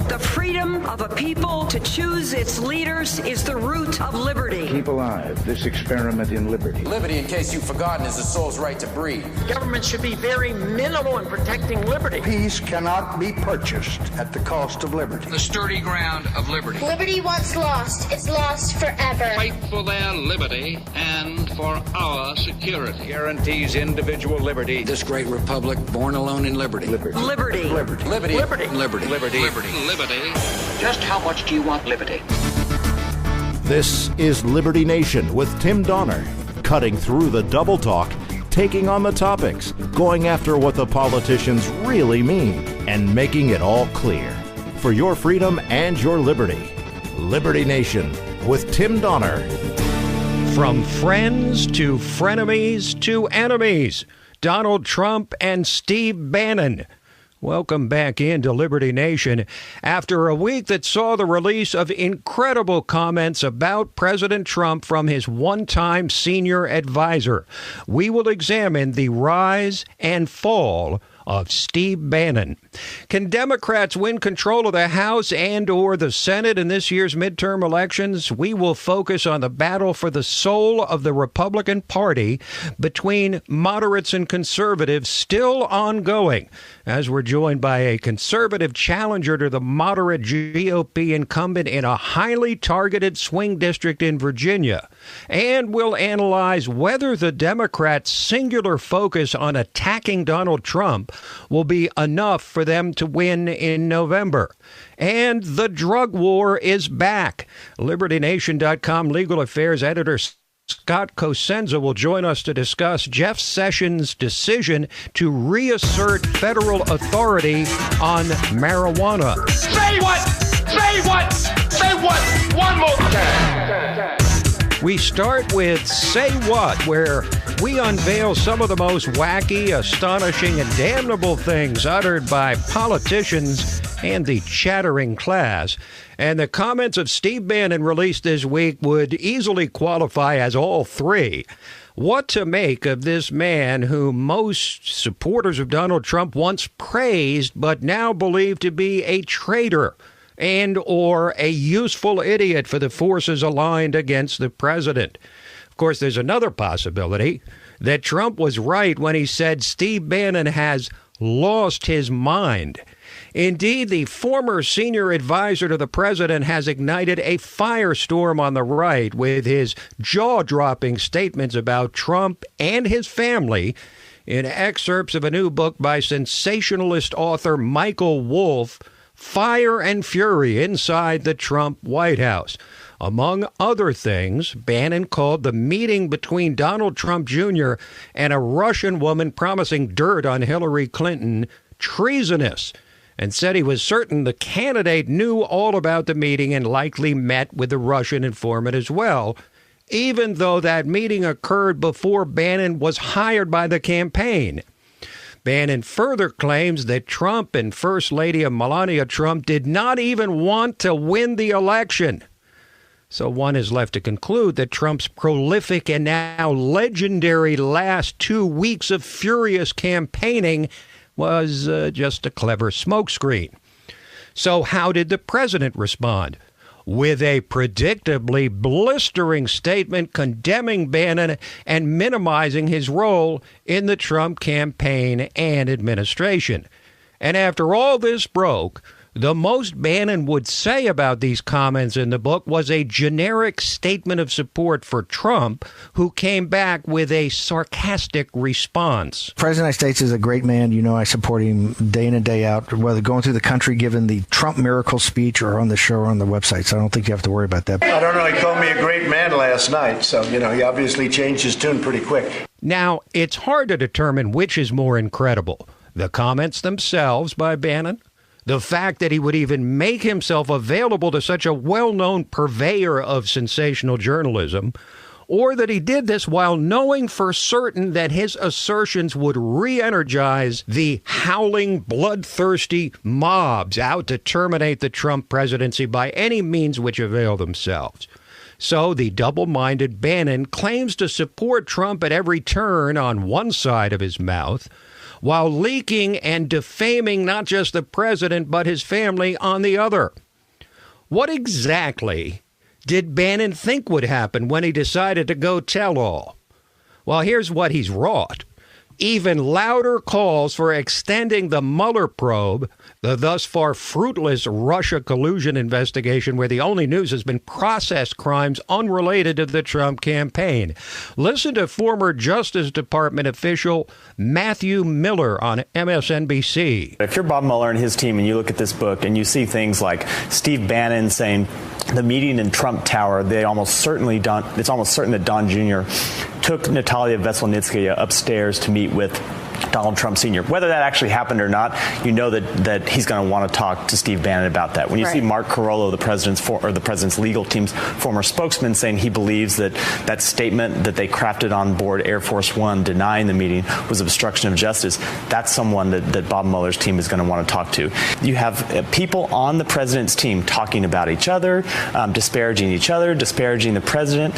The freedom of a people to choose its leaders is the root of liberty. Keep alive this experiment in liberty. Liberty, in case you've forgotten, is the soul's right to breathe. Government should be very minimal in protecting liberty. Peace cannot be purchased at the cost of liberty. The sturdy ground of liberty. Liberty once lost is lost forever. Fight for their liberty and for our security. Guarantees individual liberty. This great republic, born alone in liberty. Liberty. Liberty. Liberty. Liberty. Liberty. Liberty. Liberty. Just how much do you want liberty? This is Liberty Nation with Tim Donner, cutting through the double talk, taking on the topics, going after what the politicians really mean, and making it all clear. For your freedom and your liberty. Liberty Nation with Tim Donner. From friends to frenemies to enemies, Donald Trump and Steve Bannon. Welcome back into Liberty Nation. After a week that saw the release of incredible comments about President Trump from his one-time senior advisor, we will examine the rise and fall of Steve Bannon. Can Democrats win control of the House and or the Senate in this year's midterm elections? We will focus on the battle for the soul of the Republican Party between moderates and conservatives, still ongoing, as we're joined by a conservative challenger to the moderate GOP incumbent in a highly targeted swing district in Virginia. And we'll analyze whether the Democrats' singular focus on attacking Donald Trump will be enough for them to win in November. And the drug war is back. LibertyNation.com legal affairs editor Scott Cosenza will join us to discuss Jeff Sessions' decision to reassert federal authority on marijuana. Say what? Say what? Say what? One more time. We start with Say What, where we unveil some of the most wacky, astonishing, and damnable things uttered by politicians and the chattering class. And the comments of Steve Bannon released this week would easily qualify as all three. What to make of this man who most supporters of Donald Trump once praised but now believe to be a traitor and or a useful idiot for the forces aligned against the president. Of course, there's another possibility that Trump was right when he said Steve Bannon has lost his mind. Indeed, the former senior advisor to the president has ignited a firestorm on the right with his jaw-dropping statements about Trump and his family in excerpts of a new book by sensationalist author Michael Wolff, Fire and Fury Inside the Trump White House. Among other things, Bannon called the meeting between Donald Trump Jr. and a Russian woman promising dirt on Hillary Clinton treasonous, and said he was certain the candidate knew all about the meeting and likely met with the Russian informant as well, even though that meeting occurred before Bannon was hired by the campaign. Bannon further claims that Trump and First Lady Melania Trump did not even want to win the election. So one is left to conclude that Trump's prolific and now legendary last 2 weeks of furious campaigning was just a clever smokescreen. So how did the president respond? With a predictably blistering statement condemning Bannon and minimizing his role in the Trump campaign and administration. And after all this broke, the most Bannon would say about these comments in the book was a generic statement of support for Trump, who came back with a sarcastic response. The President of the United States is a great man. You know, I support him day in and day out, whether going through the country giving the Trump miracle speech or on the show or on the website. So I don't think you have to worry about that. I don't know. He called me a great man last night. So, he obviously changed his tune pretty quick. Now, it's hard to determine which is more incredible. The comments themselves by Bannon, the fact that he would even make himself available to such a well-known purveyor of sensational journalism, or that he did this while knowing for certain that his assertions would re-energize the howling, bloodthirsty mobs out to terminate the Trump presidency by any means which avail themselves. So the double-minded Bannon claims to support Trump at every turn on one side of his mouth, while leaking and defaming not just the president, but his family on the other. What exactly did Bannon think would happen when he decided to go tell all? Well, here's what he's wrought. Even louder calls for extending the Mueller probe, the thus far fruitless Russia collusion investigation where the only news has been processed crimes unrelated to the Trump campaign. Listen to former Justice Department official Matthew Miller on MSNBC. If you're Bob Mueller and his team and you look at this book and you see things like Steve Bannon saying the meeting in Trump Tower, it's almost certain that Don Jr. took Natalia Veselnitskaya upstairs to meet with Donald Trump Sr. Whether that actually happened or not, you know that he's going to want to talk to Steve Bannon about that. When you see Mark Carollo, the president's legal team's former spokesman, saying he believes that statement that they crafted on board Air Force One denying the meeting was obstruction of justice, that's someone that Bob Mueller's team is going to want to talk to. You have people on the president's team talking about each other, disparaging each other, disparaging the president.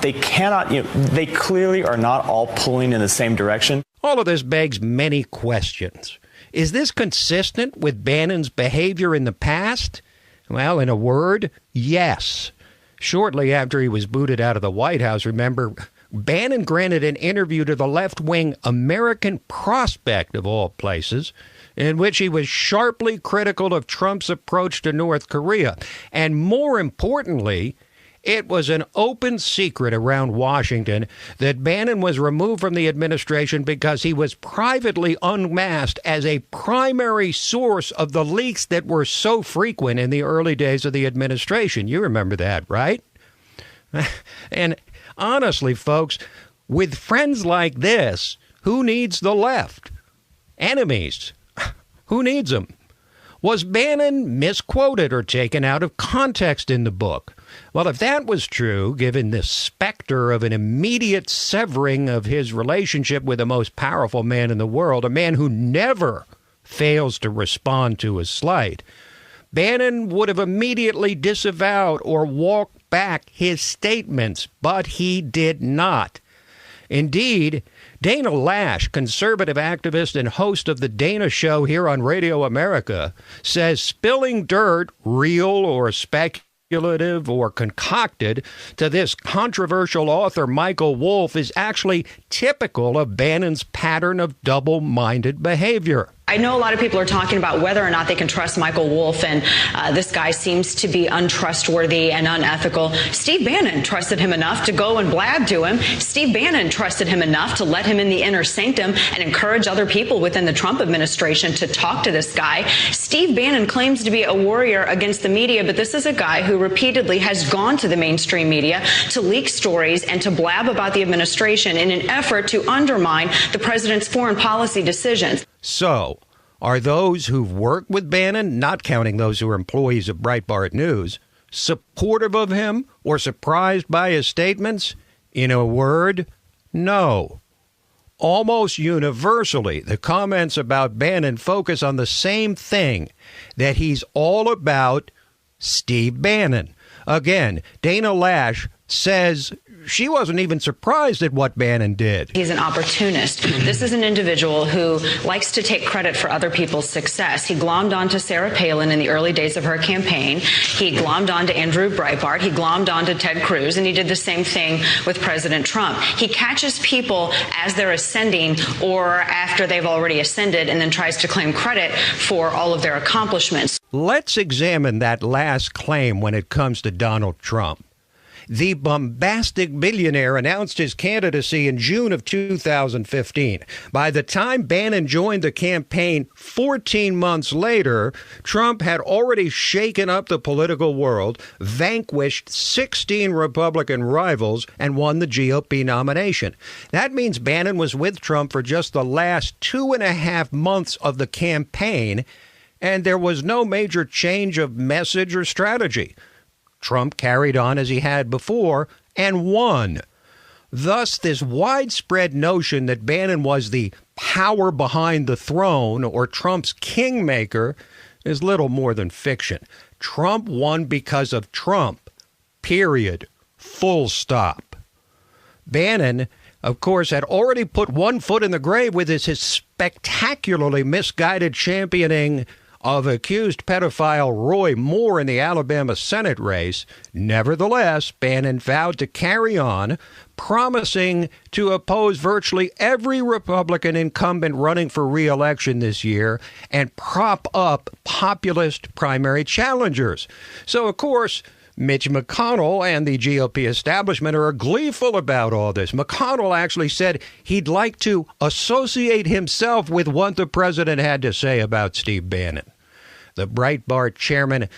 They cannot, they clearly are not all pulling in the same direction. All of this begs many questions. Is this consistent with Bannon's behavior in the past? Well, in a word, yes. Shortly after he was booted out of the White House, remember, Bannon granted an interview to the left-wing American Prospect, of all places, in which he was sharply critical of Trump's approach to North Korea. And more importantly, it was an open secret around Washington that Bannon was removed from the administration because he was privately unmasked as a primary source of the leaks that were so frequent in the early days of the administration. You remember that, right? And honestly, folks, with friends like this, who needs the left? Enemies. Who needs them? Was Bannon misquoted or taken out of context in the book? Well, if that was true, given the specter of an immediate severing of his relationship with the most powerful man in the world, a man who never fails to respond to a slight, Bannon would have immediately disavowed or walked back his statements, but he did not. Indeed, Dana Lash, conservative activist and host of the Dana Show here on Radio America, says spilling dirt, real or speculative or concocted, to this controversial author Michael Wolff is actually typical of Bannon's pattern of double-minded behavior. I know a lot of people are talking about whether or not they can trust Michael Wolff, and this guy seems to be untrustworthy and unethical. Steve Bannon trusted him enough to go and blab to him. Steve Bannon trusted him enough to let him in the inner sanctum and encourage other people within the Trump administration to talk to this guy. Steve Bannon claims to be a warrior against the media, but this is a guy who repeatedly has gone to the mainstream media to leak stories and to blab about the administration in an effort to undermine the president's foreign policy decisions. So, are those who've worked with Bannon, not counting those who are employees of Breitbart News, supportive of him or surprised by his statements? In a word, no. Almost universally, the comments about Bannon focus on the same thing, that he's all about Steve Bannon. Again, Dana Lash says she wasn't even surprised at what Bannon did. He's an opportunist. This is an individual who likes to take credit for other people's success. He glommed onto Sarah Palin in the early days of her campaign. He glommed onto Andrew Breitbart. He glommed onto Ted Cruz, and he did the same thing with President Trump. He catches people as they're ascending or after they've already ascended and then tries to claim credit for all of their accomplishments. Let's examine that last claim when it comes to Donald Trump. The bombastic billionaire announced his candidacy in June of 2015. By the time Bannon joined the campaign 14 months later, Trump had already shaken up the political world, vanquished 16 Republican rivals, and won the GOP nomination. That means Bannon was with Trump for just the last 2.5 months of the campaign, and there was no major change of message or strategy. Trump carried on as he had before and won. Thus, this widespread notion that Bannon was the power behind the throne or Trump's kingmaker is little more than fiction. Trump won because of Trump. Period. Full stop. Bannon of course, had already put one foot in the grave with his spectacularly misguided championing of accused pedophile Roy Moore in the Alabama Senate race. Nevertheless, Bannon vowed to carry on, promising to oppose virtually every Republican incumbent running for re-election this year and prop up populist primary challengers. So, of course, Mitch McConnell and the GOP establishment are gleeful about all this. McConnell actually said he'd like to associate himself with what the president had to say about Steve Bannon. The Breitbart chairman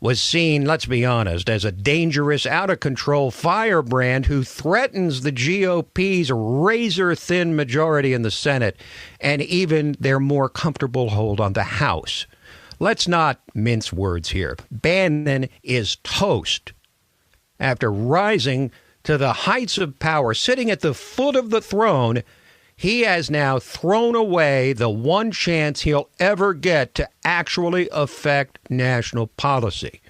was seen, let's be honest, as a dangerous, out-of-control firebrand who threatens the GOP's razor-thin majority in the Senate and even their more comfortable hold on the House. Let's not mince words here. Bannon is toast. After rising to the heights of power, sitting at the foot of the throne, he has now thrown away the one chance he'll ever get to actually affect national policy.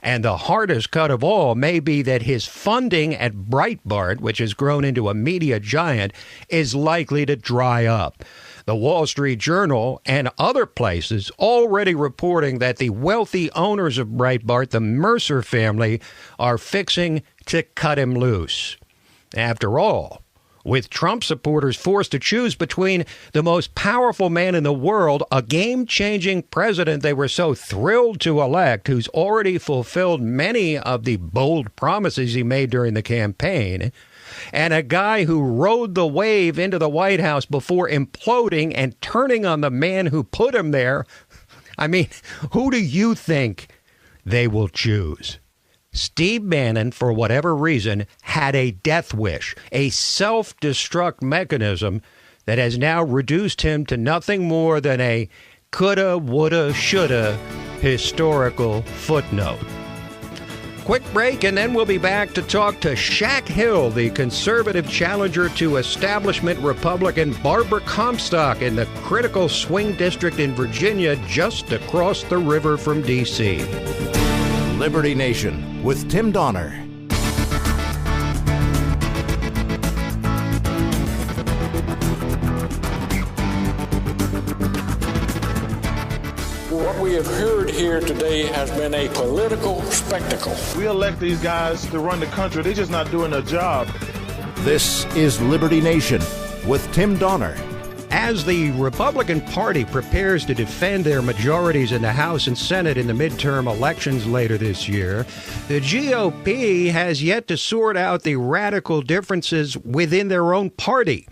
And the hardest cut of all may be that his funding at Breitbart, which has grown into a media giant, is likely to dry up. The Wall Street Journal and other places already reporting that the wealthy owners of Breitbart, the Mercer family, are fixing to cut him loose. After all, with Trump supporters forced to choose between the most powerful man in the world, a game-changing president they were so thrilled to elect, who's already fulfilled many of the bold promises he made during the campaign, and a guy who rode the wave into the White House before imploding and turning on the man who put him there. I mean, who do you think they will choose? Steve Bannon, for whatever reason, had a death wish, a self-destruct mechanism that has now reduced him to nothing more than a coulda, woulda, shoulda historical footnote. Quick break, and then we'll be back to talk to Shak Hill, the conservative challenger to establishment Republican Barbara Comstock in the critical swing district in Virginia just across the river from D.C. Liberty Nation with Tim Donner. What we have heard here today has been a political spectacle. We elect these guys to run the country. They're just not doing their job. This is Liberty Nation with Tim Donner. As the Republican Party prepares to defend their majorities in the House and Senate in the midterm elections later this year, the GOP has yet to sort out the radical differences within their own party.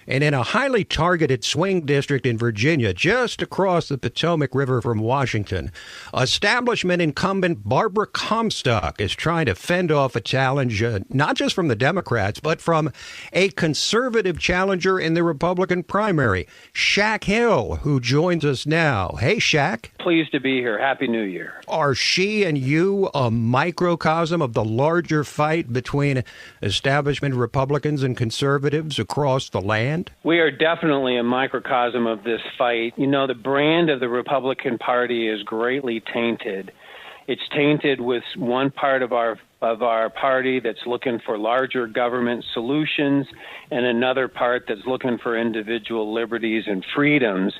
And in a highly targeted swing district in Virginia, just across the Potomac River from Washington, establishment incumbent Barbara Comstock is trying to fend off a challenge, not just from the Democrats, but from a conservative challenger in the Republican primary, Shak Hill, who joins us now. Hey, Shak. Pleased to be here. Happy New Year. Are she and you a microcosm of the larger fight between establishment Republicans and conservatives across the land? We are definitely a microcosm of this fight. You know, the brand of the Republican Party is greatly tainted. It's tainted with one part of our party that's looking for larger government solutions and another part that's looking for individual liberties and freedoms.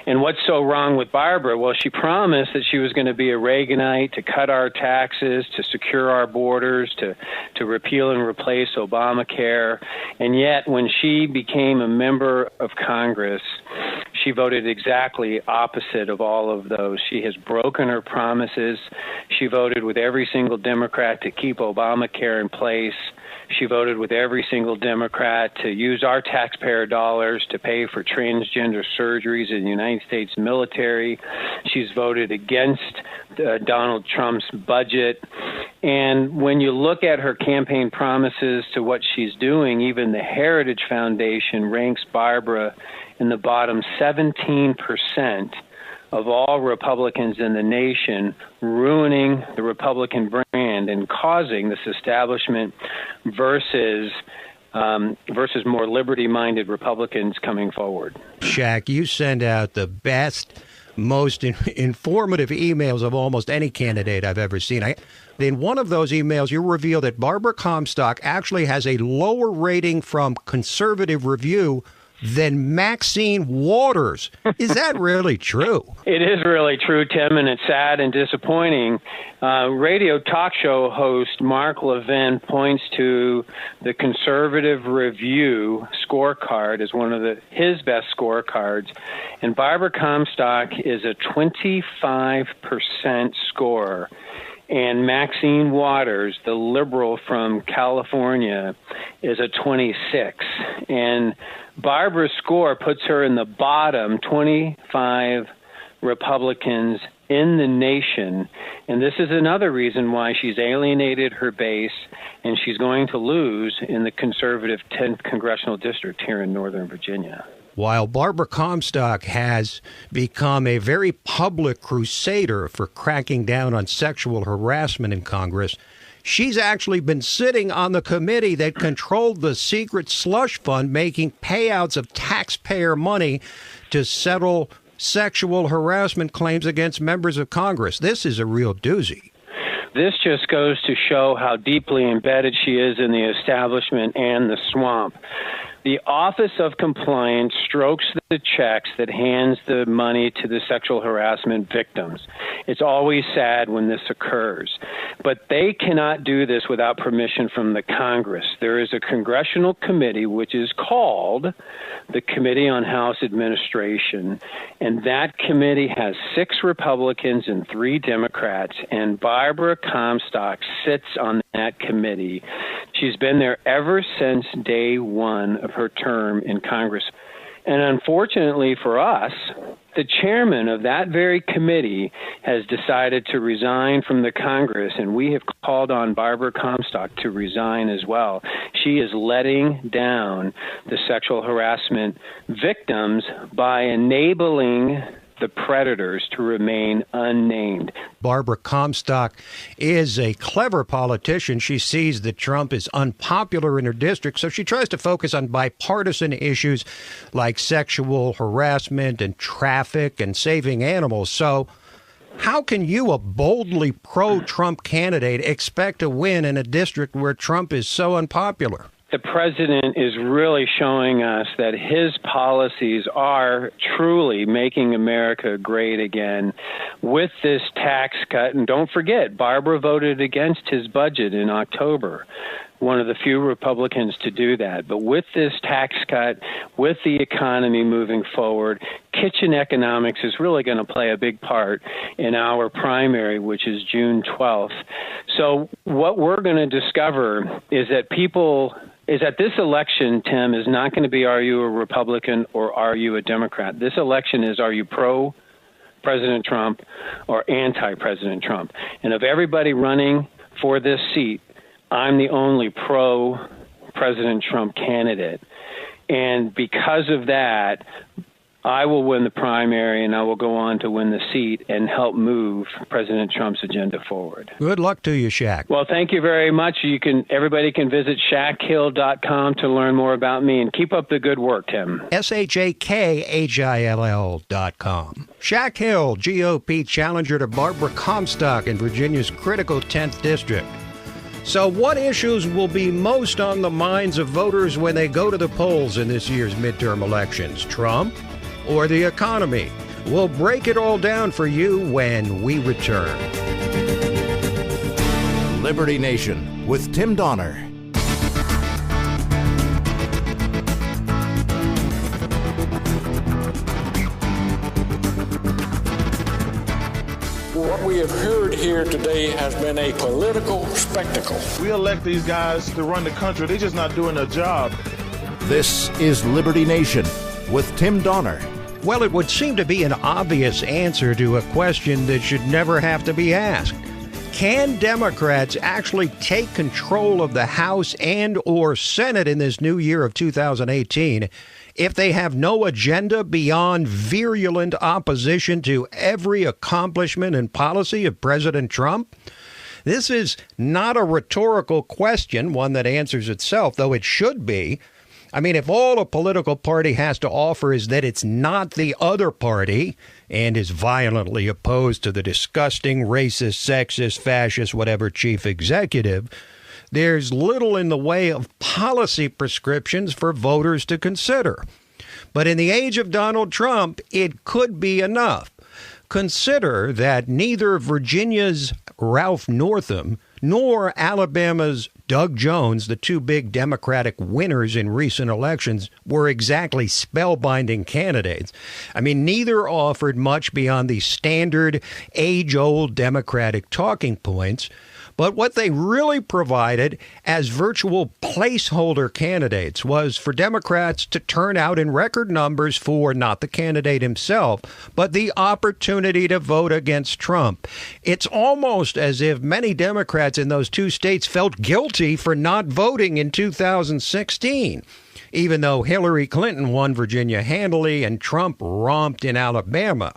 And what's so wrong with Barbara? Well, she promised that she was going to be a Reaganite, to cut our taxes, to secure our borders, to repeal and replace Obamacare. And yet, when she became a member of Congress, she voted exactly opposite of all of those. She has broken her promises. She voted with every single Democrat to keep Obamacare in place. She voted with every single Democrat to use our taxpayer dollars to pay for transgender surgeries in the United States military. She's voted against Donald Trump's budget. And when you look at her campaign promises to what she's doing, even the Heritage Foundation ranks Barbara in the bottom 17% of all Republicans in the nation, ruining the Republican brand and causing this establishment versus more liberty-minded Republicans coming forward. Shak, you send out the best most informative emails of almost any candidate I've ever seen. In one of those emails, you reveal that Barbara Comstock actually has a lower rating from Conservative Review than Maxine Waters. Is that really true? It is really true, Tim, and it's sad and disappointing. Radio talk show host Mark Levin points to the Conservative Review scorecard as one of his best scorecards, and Barbara Comstock is a 25% score. And Maxine Waters, the liberal from California, is a 26. And Barbara's score puts her in the bottom 25 Republicans in the nation. And this is another reason why she's alienated her base and she's going to lose in the conservative 10th congressional district here in Northern Virginia. While Barbara Comstock has become a very public crusader for cracking down on sexual harassment in Congress, she's actually been sitting on the committee that controlled the secret slush fund, making payouts of taxpayer money to settle sexual harassment claims against members of Congress. This is a real doozy. This just goes to show how deeply embedded she is in the establishment and the swamp. The Office of Compliance strokes the checks that hands the money to the sexual harassment victims. It's always sad when this occurs. But they cannot do this without permission from the Congress. There is a congressional committee which is called the Committee on House Administration, and that committee has 6 Republicans and 3 Democrats, and Barbara Comstock sits on that committee. She's been there ever since day one of her term in Congress. And unfortunately for us, the chairman of that very committee has decided to resign from the Congress, and we have called on Barbara Comstock to resign as well. She is letting down the sexual harassment victims by enabling the predators to remain unnamed. Barbara Comstock is a clever politician. She sees that Trump is unpopular in her district, so she tries to focus on bipartisan issues like sexual harassment and traffic and saving animals. So how can you, a boldly pro-Trump candidate, expect to win in a district where Trump is so unpopular? The president is really showing us that his policies are truly making America great again with this tax cut. And don't forget, Barbara voted against his budget in October, one of the few Republicans to do that. But with this tax cut, with the economy moving forward, kitchen economics is really going to play a big part in our primary, which is June 12th. So what we're going to discover is that this election, Tim, is not going to be, are you a Republican or are you a Democrat? This election is, are you pro-President Trump or anti-President Trump? And of everybody running for this seat, I'm the only pro-President Trump candidate. And because of that, I will win the primary, and I will go on to win the seat and help move President Trump's agenda forward. Good luck to you, Shak. Well, thank you very much. Everybody can visit shakhill.com to learn more about me, and keep up the good work, Tim. SHAKHILL.com. Shak Hill, GOP challenger to Barbara Comstock in Virginia's critical 10th district. So what issues will be most on the minds of voters when they go to the polls in this year's midterm elections? Trump or the economy? We'll break it all down for you when we return. Liberty Nation with Tim Donner. What we have heard here today has been a political spectacle. We elect these guys to run the country. They're just not doing their job. This is Liberty Nation with Tim Donner. Well, it would seem to be an obvious answer to a question that should never have to be asked. Can Democrats actually take control of the House and or Senate in this new year of 2018 if they have no agenda beyond virulent opposition to every accomplishment and policy of President Trump? This is not a rhetorical question, one that answers itself, though it should be. I mean, if all a political party has to offer is that it's not the other party and is violently opposed to the disgusting, racist, sexist, fascist, whatever chief executive, there's little in the way of policy prescriptions for voters to consider. But in the age of Donald Trump, it could be enough. Consider that neither Virginia's Ralph Northam nor Alabama's Doug Jones, the two big Democratic winners in recent elections, were exactly spellbinding candidates. I mean, neither offered much beyond the standard age-old Democratic talking points. But what they really provided as virtual placeholder candidates was for Democrats to turn out in record numbers for not the candidate himself, but the opportunity to vote against Trump. It's almost as if many Democrats in those two states felt guilty for not voting in 2016. Even though Hillary Clinton won Virginia handily and Trump romped in Alabama.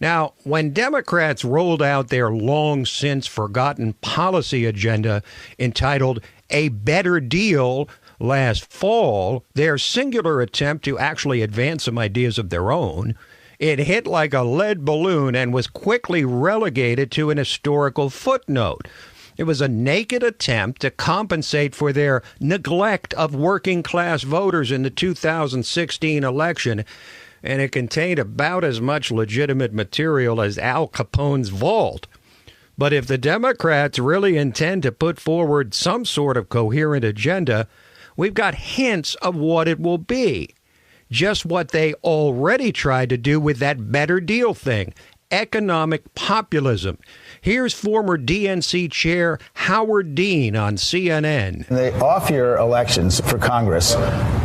Now, when Democrats rolled out their long-since forgotten policy agenda entitled A Better Deal last fall, their singular attempt to actually advance some ideas of their own, it hit like a lead balloon and was quickly relegated to an historical footnote. It was a naked attempt to compensate for their neglect of working-class voters in the 2016 election, and it contained about as much legitimate material as Al Capone's vault. But if the Democrats really intend to put forward some sort of coherent agenda, we've got hints of what it will be. Just what they already tried to do with that better deal thing, economic populism. Here's former DNC chair Howard Dean on CNN. The off-year elections for Congress,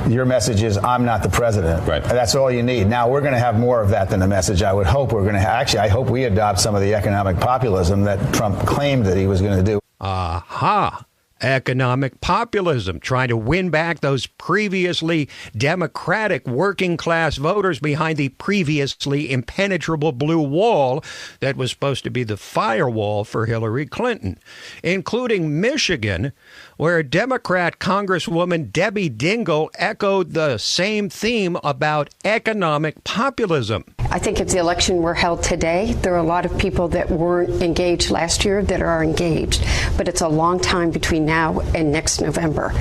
your message is, I'm not the president. Right. That's all you need. Now, we're going to have more of that than a message. I would hope we're going to actually, I hope we adopt some of the economic populism that Trump claimed that he was going to do. Aha. Economic populism, trying to win back those previously Democratic working class voters behind the previously impenetrable blue wall that was supposed to be the firewall for Hillary Clinton, including Michigan, where Democrat Congresswoman Debbie Dingell echoed the same theme about economic populism. I think if the election were held today, there are a lot of people that weren't engaged last year that are engaged. But it's a long time between now and next November.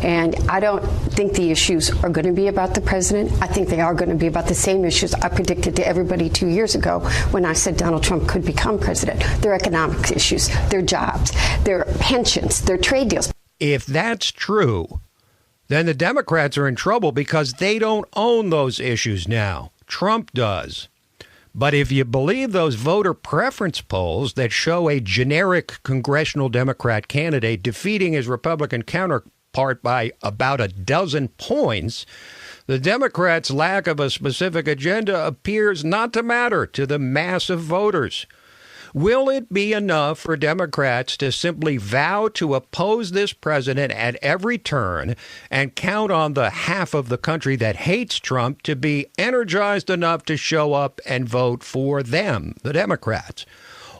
And I don't think the issues are going to be about the president. I think they are going to be about the same issues I predicted to everybody 2 years ago when I said Donald Trump could become president. Their economic issues, their jobs, their pensions, their trade deals. If that's true, then the Democrats are in trouble because they don't own those issues now. Trump does. But if you believe those voter preference polls that show a generic congressional Democrat candidate defeating his Republican counterpart by about a dozen points, the Democrats' lack of a specific agenda appears not to matter to the mass of voters. Will it be enough for Democrats to simply vow to oppose this president at every turn and count on the half of the country that hates Trump to be energized enough to show up and vote for them, the Democrats?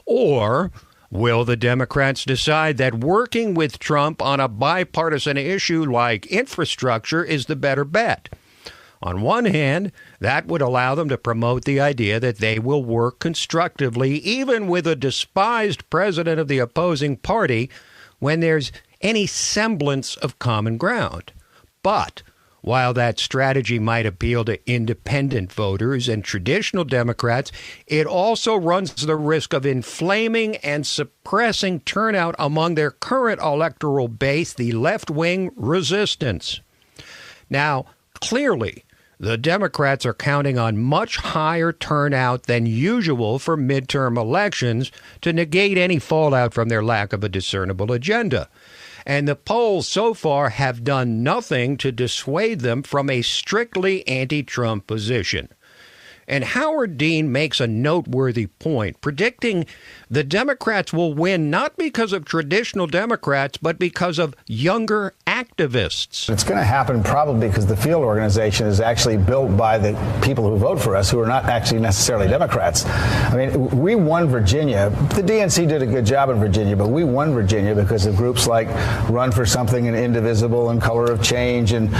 Or will the Democrats decide that working with Trump on a bipartisan issue like infrastructure is the better bet? On one hand, that would allow them to promote the idea that they will work constructively, even with a despised president of the opposing party, when there's any semblance of common ground. But while that strategy might appeal to independent voters and traditional Democrats, it also runs the risk of inflaming and suppressing turnout among their current electoral base, the left-wing resistance. Now, clearly, the Democrats are counting on much higher turnout than usual for midterm elections to negate any fallout from their lack of a discernible agenda. And the polls so far have done nothing to dissuade them from a strictly anti-Trump position. And Howard Dean makes a noteworthy point, predicting the Democrats will win not because of traditional Democrats, but because of younger activists. It's going to happen probably because the field organization is actually built by the people who vote for us, who are not actually necessarily Democrats. I mean, we won Virginia. The DNC did a good job in Virginia, but we won Virginia because of groups like Run for Something and Indivisible and Color of Change and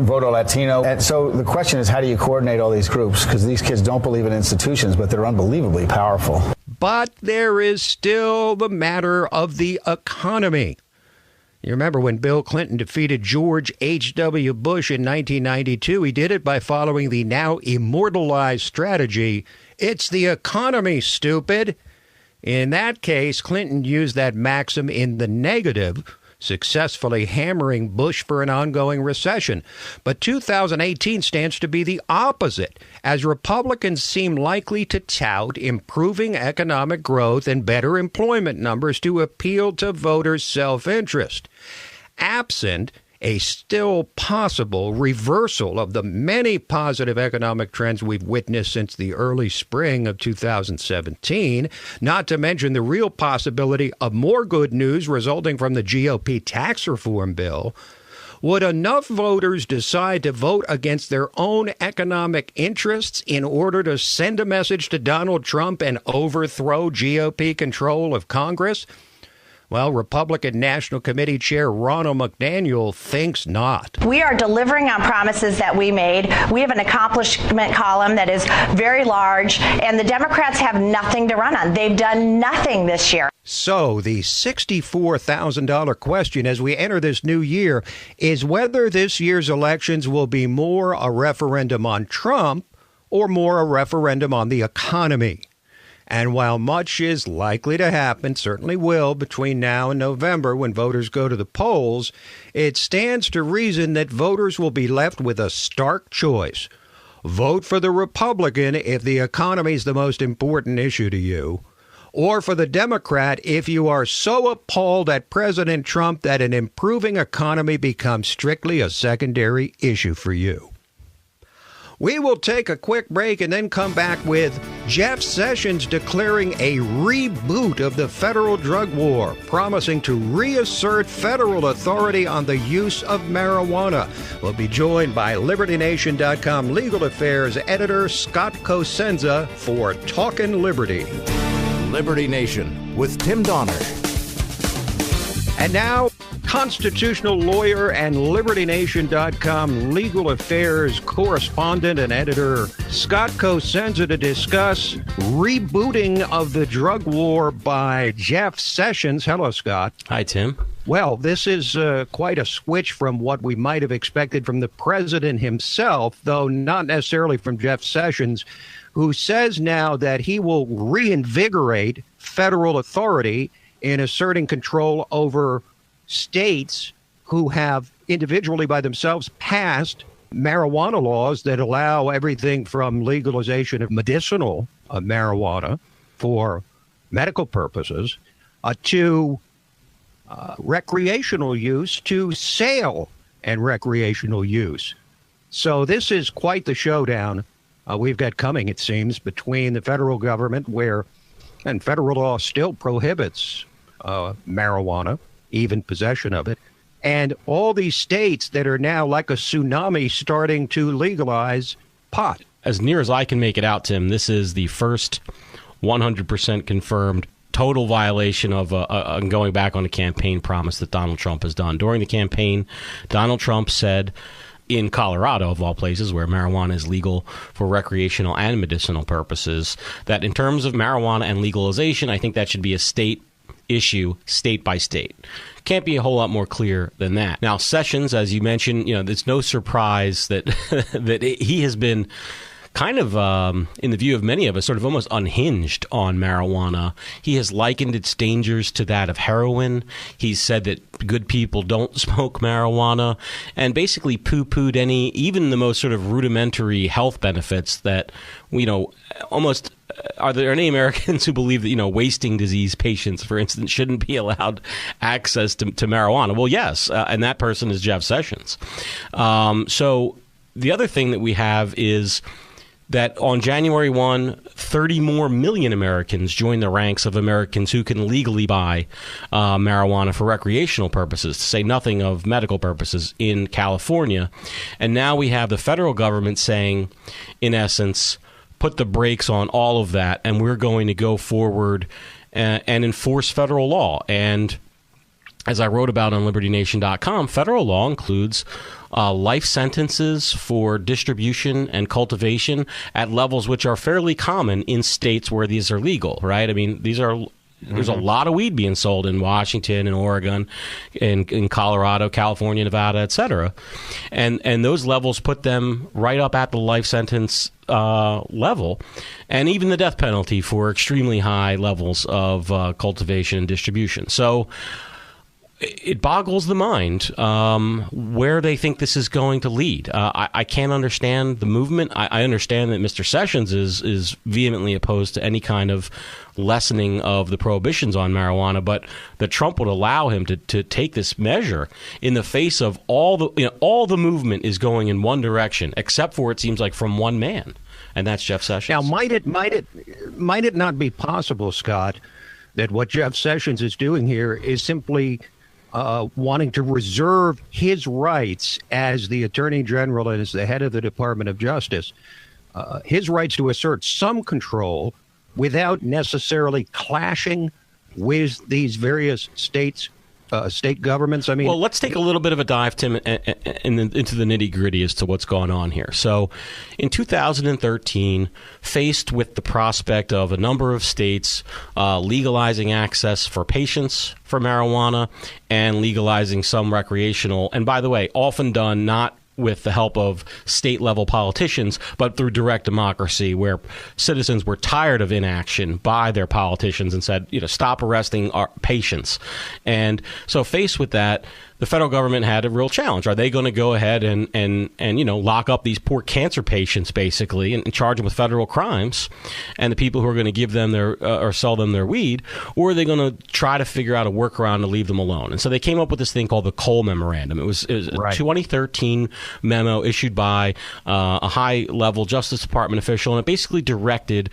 Voto Latino. And so the question is, how do you coordinate all these groups? Because these kids don't believe in institutions, but they're unbelievably powerful. But there is still the matter of the economy. You remember when Bill Clinton defeated George H.W. Bush in 1992, he did it by following the now immortalized strategy, "It's the economy, stupid." In that case, Clinton used that maxim in the negative, successfully hammering Bush for an ongoing recession. But 2018 stands to be the opposite, as Republicans seem likely to tout improving economic growth and better employment numbers to appeal to voters' self-interest. Absent a still possible reversal of the many positive economic trends we've witnessed since the early spring of 2017, not to mention the real possibility of more good news resulting from the GOP tax reform bill, would enough voters decide to vote against their own economic interests in order to send a message to Donald Trump and overthrow GOP control of Congress? Well, Republican National Committee Chair Ronald McDaniel thinks not. We are delivering on promises that we made. We have an accomplishment column that is very large, and the Democrats have nothing to run on. They've done nothing this year. So the $64,000 question as we enter this new year is whether this year's elections will be more a referendum on Trump or more a referendum on the economy. And while much is likely to happen, certainly will, between now and November when voters go to the polls, it stands to reason that voters will be left with a stark choice. Vote for the Republican if the economy is the most important issue to you, or for the Democrat if you are so appalled at President Trump that an improving economy becomes strictly a secondary issue for you. We will take a quick break and then come back with Jeff Sessions declaring a reboot of the federal drug war, promising to reassert federal authority on the use of marijuana. We'll be joined by LibertyNation.com legal affairs editor Scott Cosenza for Talkin' Liberty. Liberty Nation with Tim Donner. And now, constitutional lawyer and LibertyNation.com legal affairs correspondent and editor Scott Cosenza to discuss rebooting of the drug war by Jeff Sessions. Hello, Scott. Hi, Tim. Well, this is quite a switch from what we might have expected from the president himself, though not necessarily from Jeff Sessions, who says now that he will reinvigorate federal authority in asserting control over states who have individually by themselves passed marijuana laws that allow everything from legalization of medicinal marijuana for medical purposes to recreational use, to sale and recreational use. So this is quite the showdown we've got coming, it seems, between the federal government and federal law still prohibits marijuana, even possession of it, and all these states that are now like a tsunami starting to legalize pot. As near as I can make it out, Tim, this is the first 100% confirmed total violation of going back on a campaign promise that Donald Trump has done. During the campaign, Donald Trump said in Colorado, of all places, where marijuana is legal for recreational and medicinal purposes, that in terms of marijuana and legalization, I think that should be a state issue, state by state. Can't be a whole lot more clear than that. Now, Sessions, as you mentioned, it's no surprise that that he has been kind of, in the view of many of us, sort of almost unhinged on marijuana. He has likened its dangers to that of heroin. He's said that good people don't smoke marijuana, and basically poo-pooed even the most sort of rudimentary health benefits that, almost... Are there any Americans who believe that, wasting disease patients, for instance, shouldn't be allowed access to marijuana? Well, yes, and that person is Jeff Sessions. So the other thing that we have is that on January 1, 30 more million Americans joined the ranks of Americans who can legally buy marijuana for recreational purposes, to say nothing of medical purposes in California. And now we have the federal government saying, in essence, put the brakes on all of that, and we're going to go forward and enforce federal law. And as I wrote about on LibertyNation.com, federal law includes life sentences for distribution and cultivation at levels which are fairly common in states where these are legal, right? I mean, there's a lot of weed being sold in Washington and Oregon, in Colorado, California, Nevada, et cetera. And those levels put them right up at the life sentence level, and even the death penalty for extremely high levels of cultivation and distribution. So it boggles the mind where they think this is going to lead. I can't understand the movement. I understand that Mr. Sessions is vehemently opposed to any kind of lessening of the prohibitions on marijuana, but that Trump would allow him to take this measure in the face of all the movement is going in one direction, except for, it seems like, from one man, and that's Jeff Sessions. Now, might it not be possible, Scott, that what Jeff Sessions is doing here is simply wanting to reserve his rights as the Attorney General and as the head of the Department of Justice, his rights to assert some control without necessarily clashing with these various state governments? I mean, well, let's take a little bit of a dive, Tim, into the nitty-gritty as to what's going on here. So in 2013, faced with the prospect of a number of states legalizing access for patients for marijuana and legalizing some recreational, and by the way, often done not with the help of state-level politicians, but through direct democracy, where citizens were tired of inaction by their politicians and said, stop arresting our patients. And so faced with that, the federal government had a real challenge. Are they going to go ahead and lock up these poor cancer patients, basically, and charge them with federal crimes, and the people who are going to give them their or sell them their weed, or are they going to try to figure out a workaround to leave them alone? And so they came up with this thing called the Cole Memorandum. It was a 2013 memo issued by a high-level Justice Department official, and it basically directed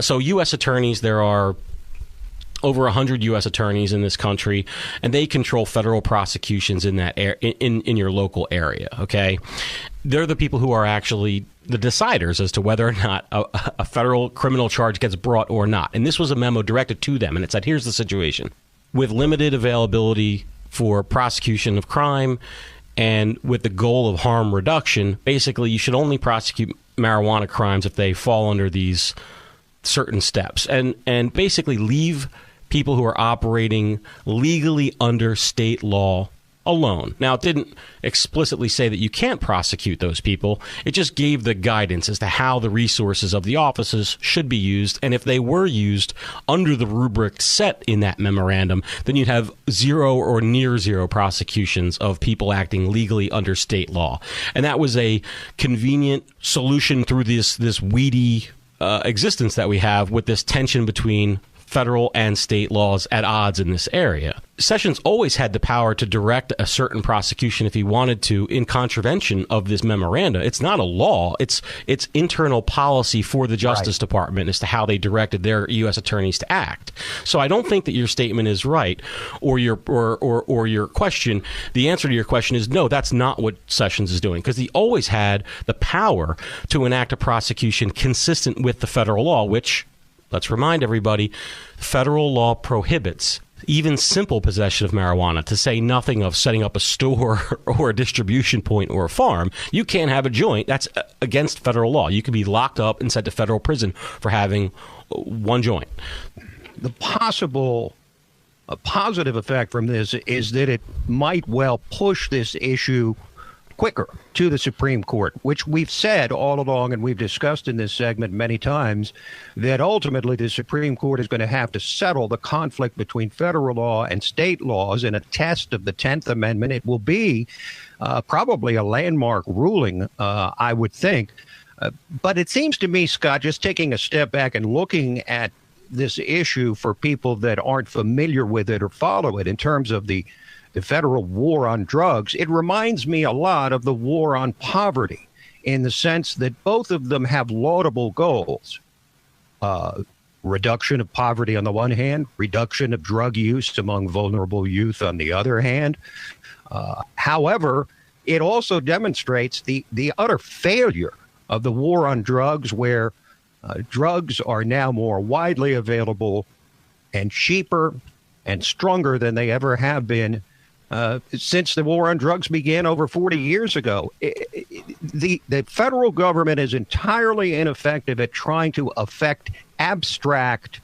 so U.S. attorneys, there are over 100 U.S. attorneys in this country, and they control federal prosecutions in that in your local area. Okay, they're the people who are actually the deciders as to whether or not a federal criminal charge gets brought or not. And this was a memo directed to them, and it said, here's the situation. With limited availability for prosecution of crime and with the goal of harm reduction, basically you should only prosecute marijuana crimes if they fall under these certain steps, and basically leave people who are operating legally under state law alone. Now, it didn't explicitly say that you can't prosecute those people. It just gave the guidance as to how the resources of the offices should be used. And if they were used under the rubric set in that memorandum, then you'd have zero or near zero prosecutions of people acting legally under state law. And that was a convenient solution through this weedy existence that we have with this tension between federal and state laws at odds in this area. Sessions always had the power to direct a certain prosecution if he wanted to in contravention of this memoranda. It's not a law. It's internal policy for the Justice Department as to how they directed their U.S. attorneys to act. So I don't think that your statement is right, or your question. The answer to your question is no, that's not what Sessions is doing, because he always had the power to enact a prosecution consistent with the federal law, which, let's remind everybody, federal law prohibits even simple possession of marijuana, to say nothing of setting up a store or a distribution point or a farm. You can't have a joint. That's against federal law. You could be locked up and sent to federal prison for having one joint. The possible positive effect from this is that it might well push this issue quicker to the Supreme Court, which we've said all along, and we've discussed in this segment many times, that ultimately the Supreme Court is going to have to settle the conflict between federal law and state laws in a test of the 10th Amendment. It will be probably a landmark ruling, I would think. But it seems to me, Scott, just taking a step back and looking at this issue for people that aren't familiar with it or follow it in terms of the federal war on drugs, it reminds me a lot of the war on poverty in the sense that both of them have laudable goals. Reduction of poverty on the one hand, reduction of drug use among vulnerable youth on the other hand. However, it also demonstrates the utter failure of the war on drugs, where drugs are now more widely available and cheaper and stronger than they ever have been since the war on drugs began over 40 years ago. The federal government is entirely ineffective at trying to affect abstract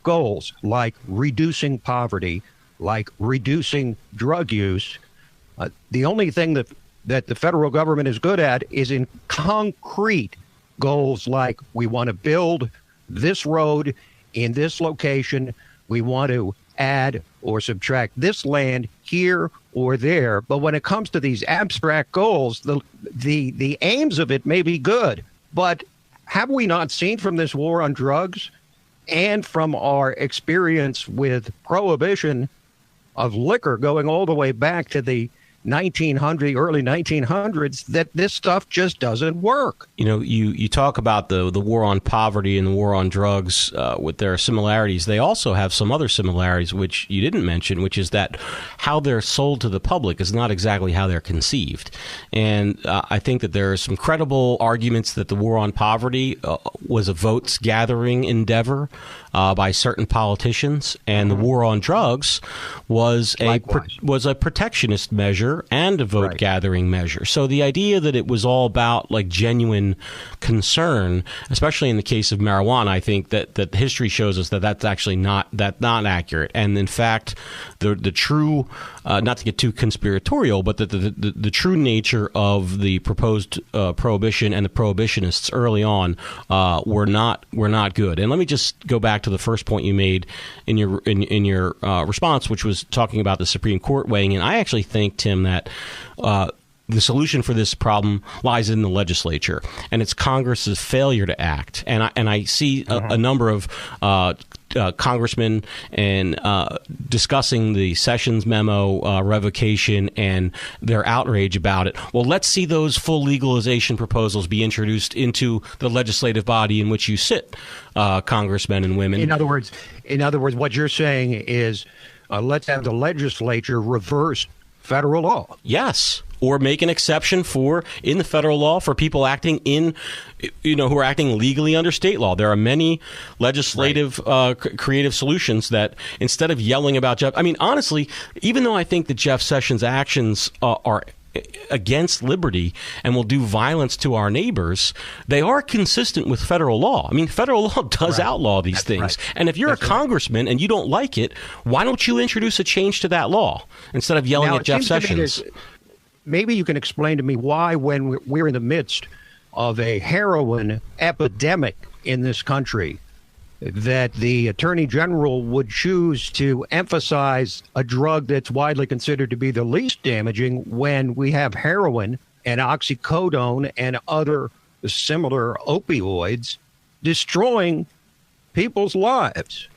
goals like reducing poverty, like reducing drug use. The only thing that the federal government is good at is in concrete goals like we want to build this road in this location, we want to add or subtract this land here or there. But when it comes to these abstract goals, the aims of it may be good, but have we not seen from this war on drugs and from our experience with prohibition of liquor going all the way back to the early 1900s, that this stuff just doesn't work? You know, you talk about the war on poverty and the war on drugs with their similarities. They also have some other similarities, which you didn't mention, which is that how they're sold to the public is not exactly how they're conceived. And I think that there are some credible arguments that the war on poverty was a votes gathering endeavor by certain politicians, and the war on drugs was a protectionist measure and a vote gathering measure. So the idea that it was all about like genuine concern, especially in the case of marijuana, I think that history shows us that that's actually not accurate. And in fact, the true, not to get too conspiratorial, but the true nature of the proposed prohibition and the prohibitionists early on were not good. And let me just go back to the first point you made in your response, which was talking about the Supreme Court weighing in. I actually think, Tim, that the solution for this problem lies in the legislature, and it's Congress's failure to act. And I see a number of congressmen and discussing the Sessions memo revocation and their outrage about it. Well, let's see those full legalization proposals be introduced into the legislative body in which you sit, congressmen and women. In other words, what you're saying is let's have the legislature reverse federal law. Yes. Or make an exception in the federal law for people acting who are acting legally under state law. There are many legislative, creative solutions that instead of yelling about Jeff, I mean, honestly, even though I think that Jeff Sessions' actions are against liberty and will do violence to our neighbors, they are consistent with federal law. I mean, federal law does outlaw these things. And if you're a congressman and you don't like it, why don't you introduce a change to that law instead of yelling at Jeff Sessions? Maybe you can explain to me why, when we're in the midst of a heroin epidemic in this country, that the Attorney General would choose to emphasize a drug that's widely considered to be the least damaging when we have heroin and oxycodone and other similar opioids destroying people's lives.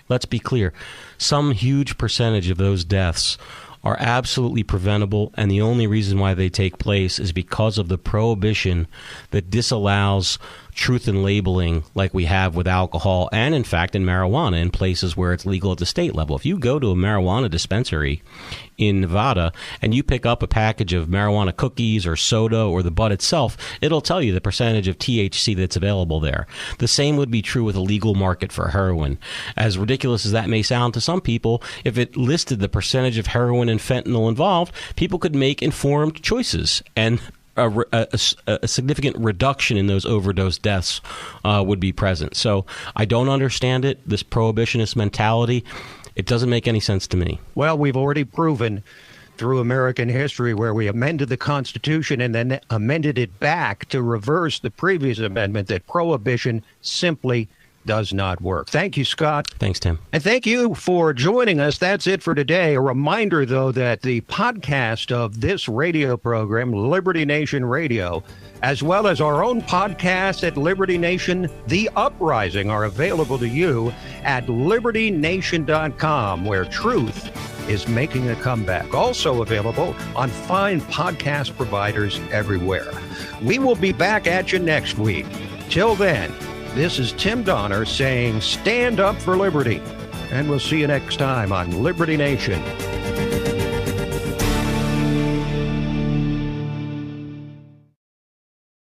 Let's be clear. Some huge percentage of those deaths are absolutely preventable, and the only reason why they take place is because of the prohibition that disallows truth in labeling like we have with alcohol and, in fact, in marijuana in places where it's legal at the state level. If you go to a marijuana dispensary in Nevada and you pick up a package of marijuana cookies or soda or the bud itself, it'll tell you the percentage of THC that's available there. The same would be true with a legal market for heroin. As ridiculous as that may sound to some people, if it listed the percentage of heroin and fentanyl involved, people could make informed choices, and a significant reduction in those overdose deaths would be present. So I don't understand it, this prohibitionist mentality. It doesn't make any sense to me. Well, we've already proven through American history where we amended the Constitution and then amended it back to reverse the previous amendment that prohibition simply does not work. Thank you, Scott. Thanks, Tim. And thank you for joining us. That's it for today. A reminder, though, that the podcast of this radio program, Liberty Nation Radio, as well as our own podcast at Liberty Nation, The Uprising, are available to you at libertynation.com, where truth is making a comeback. Also available on fine podcast providers everywhere. We will be back at you next week. Till then, this is Tim Donner saying stand up for liberty. And we'll see you next time on Liberty Nation.